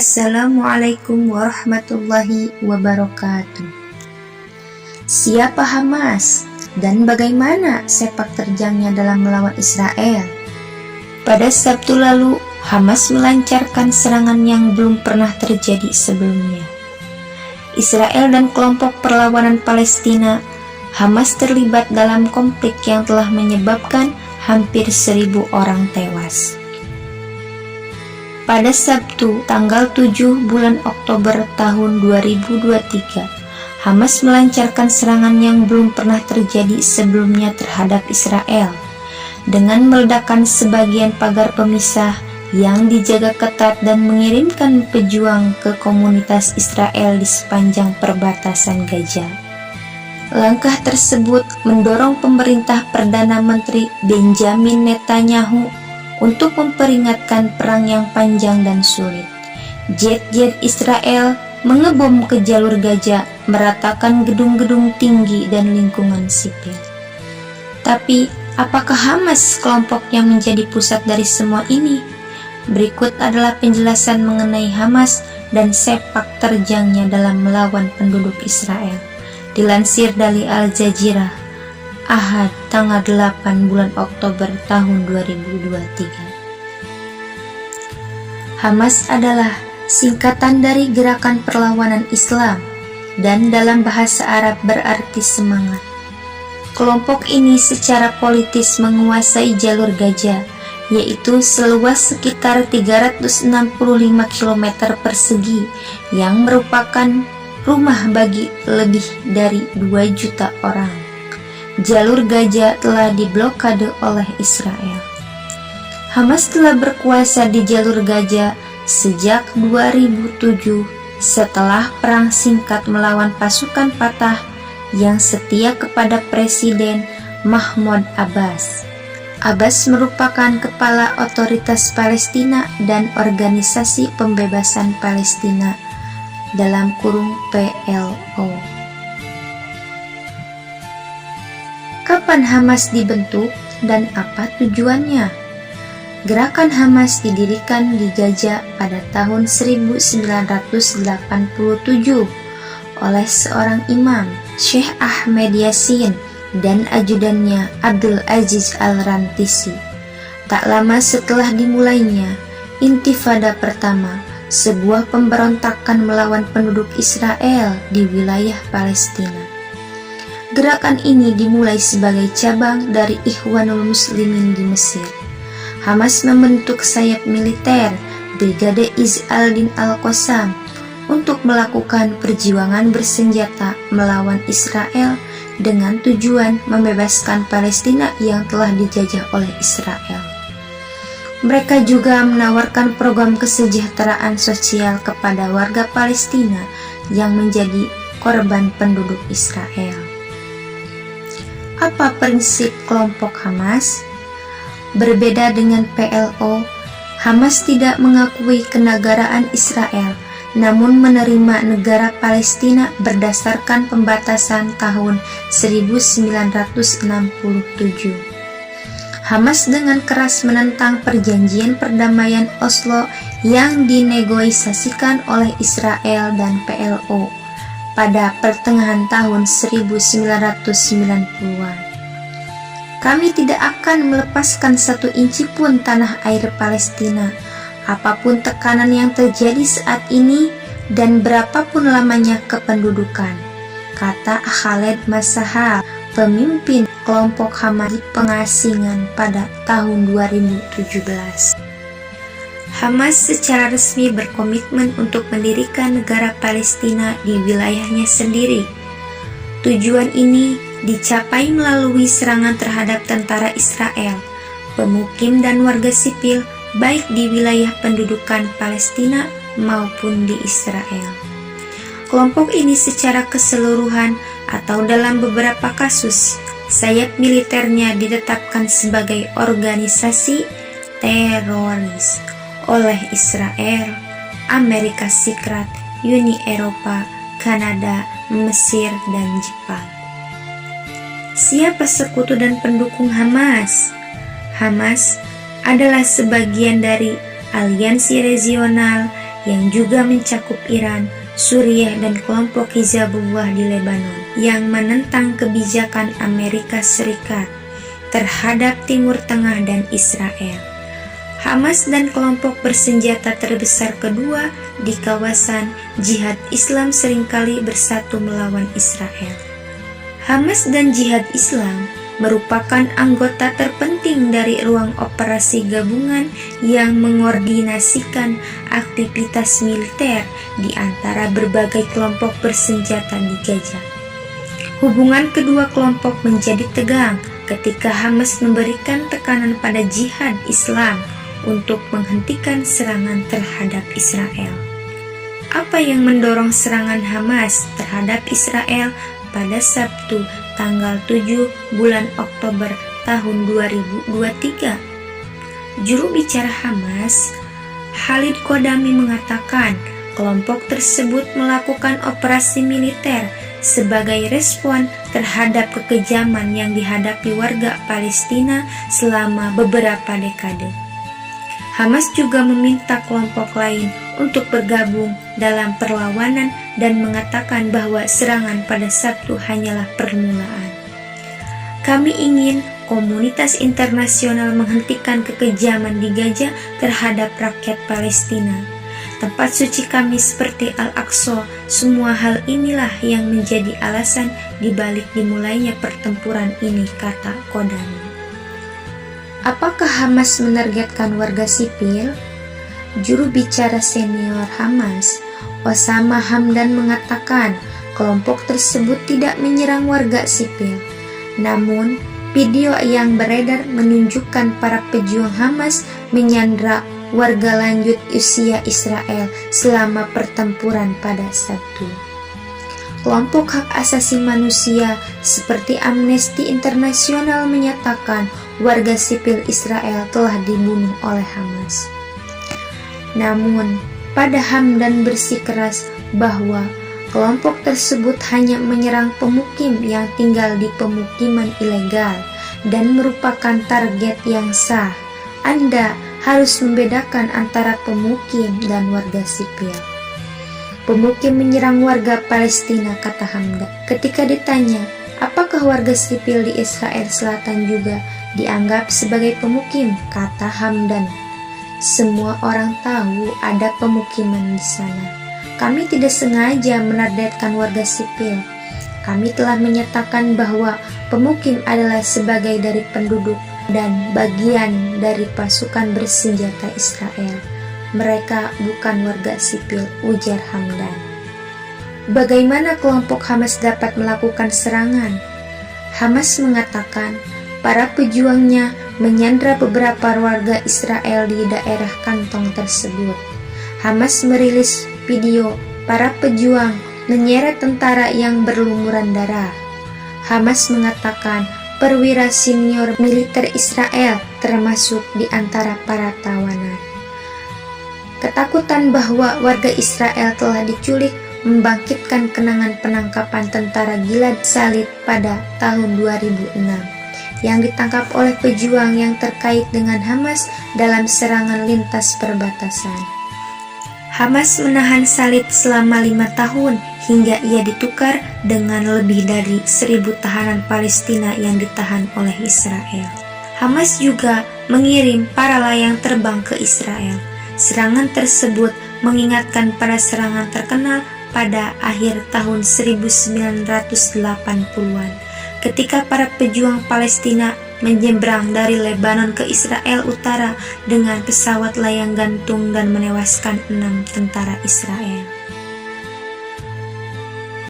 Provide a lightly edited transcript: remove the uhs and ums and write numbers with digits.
Assalamualaikum warahmatullahi wabarakatuh. Siapa Hamas dan bagaimana sepak terjangnya dalam melawan Israel? Pada Sabtu lalu, Hamas melancarkan serangan yang belum pernah terjadi sebelumnya. Israel dan kelompok perlawanan Palestina, Hamas terlibat dalam konflik yang telah menyebabkan hampir 1.000 orang tewas. Pada Sabtu, tanggal 7 bulan Oktober tahun 2023, Hamas melancarkan serangan yang belum pernah terjadi sebelumnya terhadap Israel, dengan meledakkan sebagian pagar pemisah yang dijaga ketat dan mengirimkan pejuang ke komunitas Israel di sepanjang perbatasan Gaza. Langkah tersebut mendorong pemerintah Perdana Menteri Benjamin Netanyahu untuk memperingatkan perang yang panjang dan sulit. Jet-jet Israel mengebom ke jalur Gaza, meratakan gedung-gedung tinggi dan lingkungan sipil. Tapi, apakah Hamas kelompok yang menjadi pusat dari semua ini? Berikut adalah penjelasan mengenai Hamas dan sepak terjangnya dalam melawan penduduk Israel. Dilansir dari Al Jazeera, Ahad, tanggal 8 bulan Oktober tahun 2023. Hamas adalah singkatan dari Gerakan Perlawanan Islam dan dalam bahasa Arab berarti semangat. Kelompok ini secara politis menguasai jalur Gaza, yaitu seluas sekitar 365 km persegi yang merupakan rumah bagi lebih dari 2 juta orang. Jalur Gaza telah diblokade oleh Israel. Hamas telah berkuasa di jalur Gaza sejak 2007 setelah perang singkat melawan pasukan Fatah yang setia kepada Presiden Mahmud Abbas. Abbas merupakan kepala otoritas Palestina dan Organisasi Pembebasan Palestina (PLO). Kapan Hamas dibentuk dan apa tujuannya? Gerakan Hamas didirikan di Gaza pada tahun 1987 oleh seorang imam, Syekh Ahmed Yassin, dan ajudannya Abdul Aziz Al-Rantisi. Tak lama setelah dimulainya Intifada pertama, sebuah pemberontakan melawan penduduk Israel di wilayah Palestina. Gerakan ini dimulai sebagai cabang dari Ikhwanul Muslimin di Mesir. Hamas membentuk sayap militer Brigade Izz al-Din al-Qassam untuk melakukan perjuangan bersenjata melawan Israel dengan tujuan membebaskan Palestina yang telah dijajah oleh Israel. Mereka juga menawarkan program kesejahteraan sosial kepada warga Palestina yang menjadi korban penduduk Israel. Apa prinsip kelompok Hamas? Berbeda dengan PLO, Hamas tidak mengakui kenegaraan Israel, namun menerima negara Palestina berdasarkan pembatasan tahun 1967. Hamas dengan keras menentang perjanjian perdamaian Oslo yang dinegosiasikan oleh Israel dan PLO pada pertengahan tahun 1990-an. Kami tidak akan melepaskan 1 inci pun tanah air Palestina, apapun tekanan yang terjadi saat ini dan berapapun lamanya kependudukan, kata Khaled Masahal, pemimpin kelompok Hamas di pengasingan pada tahun 2017. Hamas secara resmi berkomitmen untuk mendirikan negara Palestina di wilayahnya sendiri. Tujuan ini dicapai melalui serangan terhadap tentara Israel, pemukim dan warga sipil baik di wilayah pendudukan Palestina maupun di Israel. Kelompok ini secara keseluruhan atau dalam beberapa kasus, sayap militernya ditetapkan sebagai organisasi teroris oleh Israel, Amerika Serikat, Uni Eropa, Kanada, Mesir, dan Jepang. Siapa sekutu dan pendukung Hamas? Hamas adalah sebagian dari aliansi regional yang juga mencakup Iran, Suriah, dan kelompok Hizbullah di Lebanon yang menentang kebijakan Amerika Serikat terhadap Timur Tengah dan Israel. Hamas dan kelompok bersenjata terbesar kedua di kawasan Jihad Islam seringkali bersatu melawan Israel. Hamas dan Jihad Islam merupakan anggota terpenting dari ruang operasi gabungan yang mengordinasikan aktivitas militer di antara berbagai kelompok bersenjata di Gaza. Hubungan kedua kelompok menjadi tegang ketika Hamas memberikan tekanan pada Jihad Islam untuk menghentikan serangan terhadap Israel. Apa yang mendorong serangan Hamas terhadap Israel pada Sabtu tanggal 7 bulan Oktober tahun 2023? Juru bicara Hamas, Khalid Qodami, mengatakan kelompok tersebut melakukan operasi militer sebagai respon terhadap kekejaman yang dihadapi warga Palestina selama beberapa dekade. Hamas juga meminta kelompok lain untuk bergabung dalam perlawanan dan mengatakan bahwa serangan pada Sabtu hanyalah permulaan. Kami ingin komunitas internasional menghentikan kekejaman di Gaza terhadap rakyat Palestina. Tempat suci kami seperti Al-Aqsa, semua hal inilah yang menjadi alasan dibalik dimulainya pertempuran ini, kata Qodami. Apakah Hamas menargetkan warga sipil? Juru bicara senior Hamas, Osama Hamdan, mengatakan kelompok tersebut tidak menyerang warga sipil. Namun, video yang beredar menunjukkan para pejuang Hamas menyandra warga lanjut usia Israel selama pertempuran pada Sabtu. Kelompok hak asasi manusia seperti Amnesty International menyatakan warga sipil Israel telah dibunuh oleh Hamas. Namun, pada Hamdan bersikeras bahwa kelompok tersebut hanya menyerang pemukim yang tinggal di pemukiman ilegal dan merupakan target yang sah. Anda harus membedakan antara pemukim dan warga sipil. Pemukim menyerang warga Palestina, kata Hamdan. Ketika ditanya, apakah warga sipil di Israel Selatan juga dianggap sebagai pemukim, kata Hamdan. Semua orang tahu ada pemukiman di sana. Kami tidak sengaja menargetkan warga sipil. Kami telah menyatakan bahwa pemukim adalah sebagai dari penduduk dan bagian dari pasukan bersenjata Israel. Mereka bukan warga sipil, ujar Hamdan. Bagaimana kelompok Hamas dapat melakukan serangan? Hamas mengatakan para pejuangnya menyandra beberapa warga Israel di daerah kantong tersebut. Hamas merilis video para pejuang menyeret tentara yang berlumuran darah. Hamas mengatakan perwira senior militer Israel termasuk di antara para tawanan. Ketakutan bahwa warga Israel telah diculik membangkitkan kenangan penangkapan tentara Gilad Shalit pada tahun 2006 yang ditangkap oleh pejuang yang terkait dengan Hamas dalam serangan lintas perbatasan. Hamas menahan Shalit selama 5 tahun hingga ia ditukar dengan lebih dari 1.000 tahanan Palestina yang ditahan oleh Israel. Hamas juga mengirim para layang terbang ke Israel. Serangan tersebut mengingatkan pada serangan terkenal pada akhir tahun 1980-an, ketika para pejuang Palestina menyeberang dari Lebanon ke Israel Utara dengan pesawat layang gantung dan menewaskan 6 tentara Israel.